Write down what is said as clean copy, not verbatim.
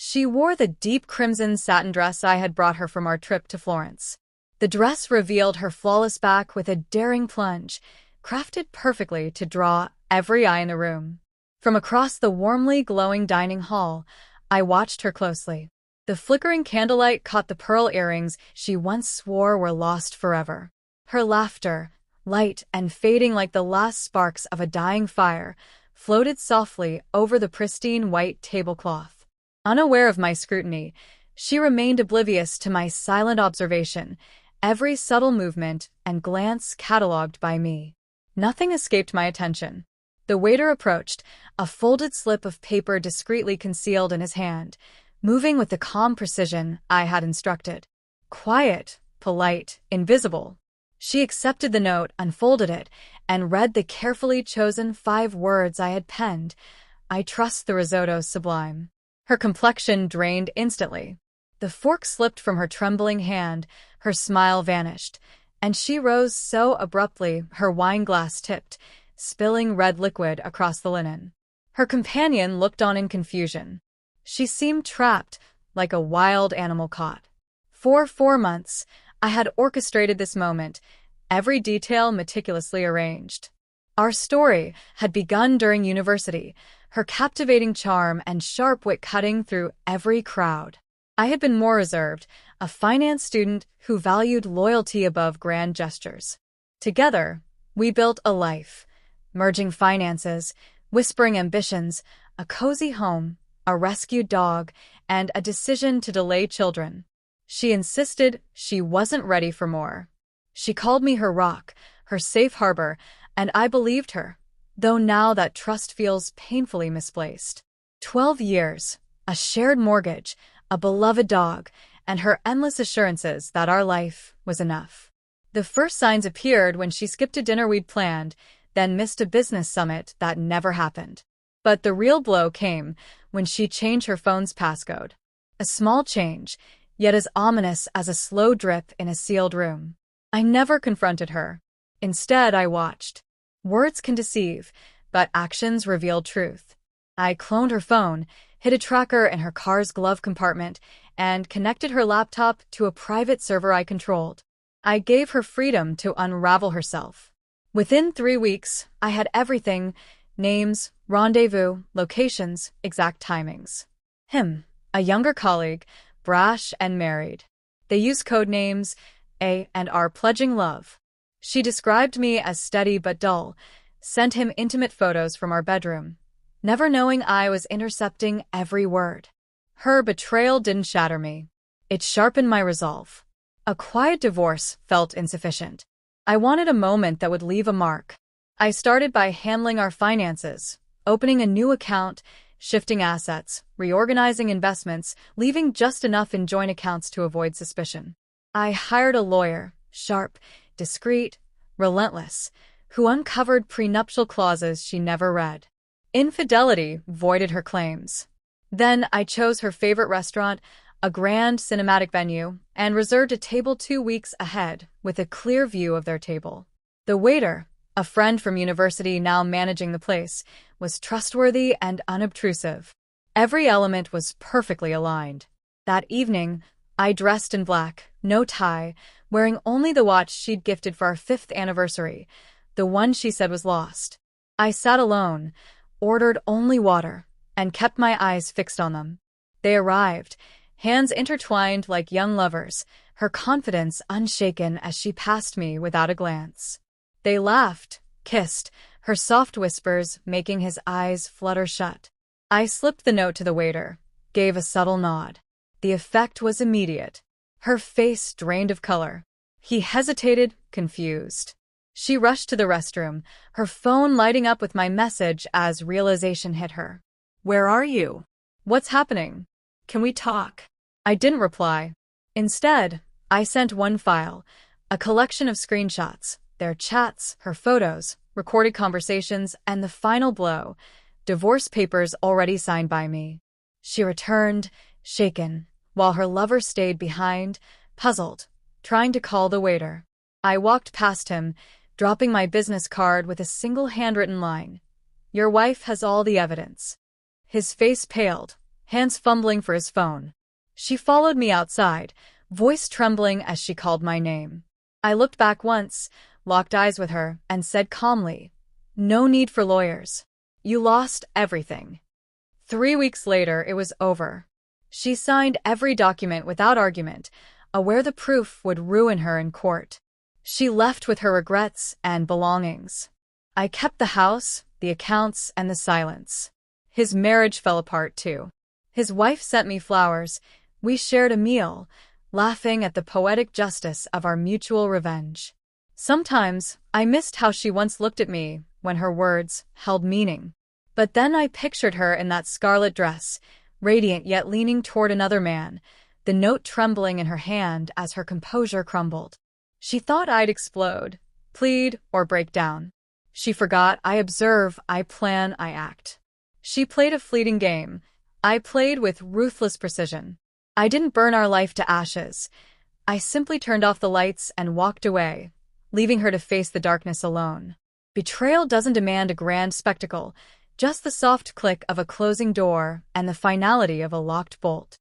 She wore the deep crimson satin dress I had brought her from our trip to Florence. The dress revealed her flawless back with a daring plunge, crafted perfectly to draw every eye in the room. From across the warmly glowing dining hall, I watched her closely. The flickering candlelight caught the pearl earrings she once swore were lost forever. Her laughter, light and fading like the last sparks of a dying fire, floated softly over the pristine white tablecloth. Unaware of my scrutiny, she remained oblivious to my silent observation, every subtle movement and glance catalogued by me. Nothing escaped my attention. The waiter approached, a folded slip of paper discreetly concealed in his hand, moving with the calm precision I had instructed. Quiet, polite, invisible. She accepted the note, unfolded it, and read the carefully chosen 5 words I had penned. I trust the risotto sublime. Her complexion drained instantly. The fork slipped from her trembling hand, her smile vanished, and she rose so abruptly her wine glass tipped, spilling red liquid across the linen. Her companion looked on in confusion. She seemed trapped, like a wild animal caught. For 4 months, I had orchestrated this moment, every detail meticulously arranged. Our story had begun during university, her captivating charm and sharp wit cutting through every crowd. I had been more reserved, a finance student who valued loyalty above grand gestures. Together, we built a life, merging finances, whispering ambitions, a cozy home, a rescued dog, and a decision to delay children. She insisted she wasn't ready for more. She called me her rock, her safe harbor, and I believed her, though now that trust feels painfully misplaced. 12 years, a shared mortgage, a beloved dog, and her endless assurances that our life was enough. The first signs appeared when she skipped a dinner we'd planned, then missed a business summit that never happened. But the real blow came when she changed her phone's passcode. A small change, yet as ominous as a slow drip in a sealed room. I never confronted her. Instead, I watched. Words can deceive, but actions reveal truth. I cloned her phone, hid a tracker in her car's glove compartment, and connected her laptop to a private server I controlled. I gave her freedom to unravel herself. Within 3 weeks, I had everything: names, rendezvous, locations, exact timings. Him, a younger colleague, brash and married. They used code names A and R, pledging love. She described me as steady but dull, sent him intimate photos from our bedroom, never knowing I was intercepting every word. Her betrayal didn't shatter me. It sharpened my resolve. A quiet divorce felt insufficient. I wanted a moment that would leave a mark. I started by handling our finances, opening a new account, shifting assets, reorganizing investments, leaving just enough in joint accounts to avoid suspicion. I hired a lawyer, sharp, discreet, relentless, who uncovered prenuptial clauses she never read. Infidelity voided her claims. Then I chose her favorite restaurant, a grand cinematic venue, and reserved a table 2 weeks ahead with a clear view of their table. The waiter, a friend from university now managing the place, was trustworthy and unobtrusive. Every element was perfectly aligned. That evening, I dressed in black, no tie, wearing only the watch she'd gifted for our 5th anniversary, the one she said was lost. I sat alone, ordered only water, and kept my eyes fixed on them. They arrived, hands intertwined like young lovers, her confidence unshaken as she passed me without a glance. They laughed, kissed, her soft whispers making his eyes flutter shut. I slipped the note to the waiter, gave a subtle nod. The effect was immediate. Her face drained of color. He hesitated, confused. She rushed to the restroom, her phone lighting up with my message as realization hit her. "Where are you? What's happening? Can we talk?" I didn't reply. Instead, I sent one file, a collection of screenshots, their chats, her photos, recorded conversations, and the final blow, divorce papers already signed by me. She returned, shaken, while her lover stayed behind, puzzled, trying to call the waiter. I walked past him, dropping my business card with a single handwritten line. "Your wife has all the evidence." His face paled, hands fumbling for his phone. She followed me outside, voice trembling as she called my name. I looked back once, locked eyes with her, and said calmly, "No need for lawyers. You lost everything." 3 weeks later, it was over. She signed every document without argument, aware the proof would ruin her in court. She left with her regrets and belongings. I kept the house, the accounts, and the silence. His marriage fell apart too. His wife sent me flowers. We shared a meal, laughing at the poetic justice of our mutual revenge. Sometimes I missed how she once looked at me when her words held meaning. But then I pictured her in that scarlet dress, radiant yet leaning toward another man, the note trembling in her hand as her composure crumbled. She thought I'd explode, plead, or break down. She forgot I observe, I plan, I act. She played a fleeting game. I played with ruthless precision. I didn't burn our life to ashes. I simply turned off the lights and walked away, leaving her to face the darkness alone. Betrayal doesn't demand a grand spectacle, just the soft click of a closing door and the finality of a locked bolt.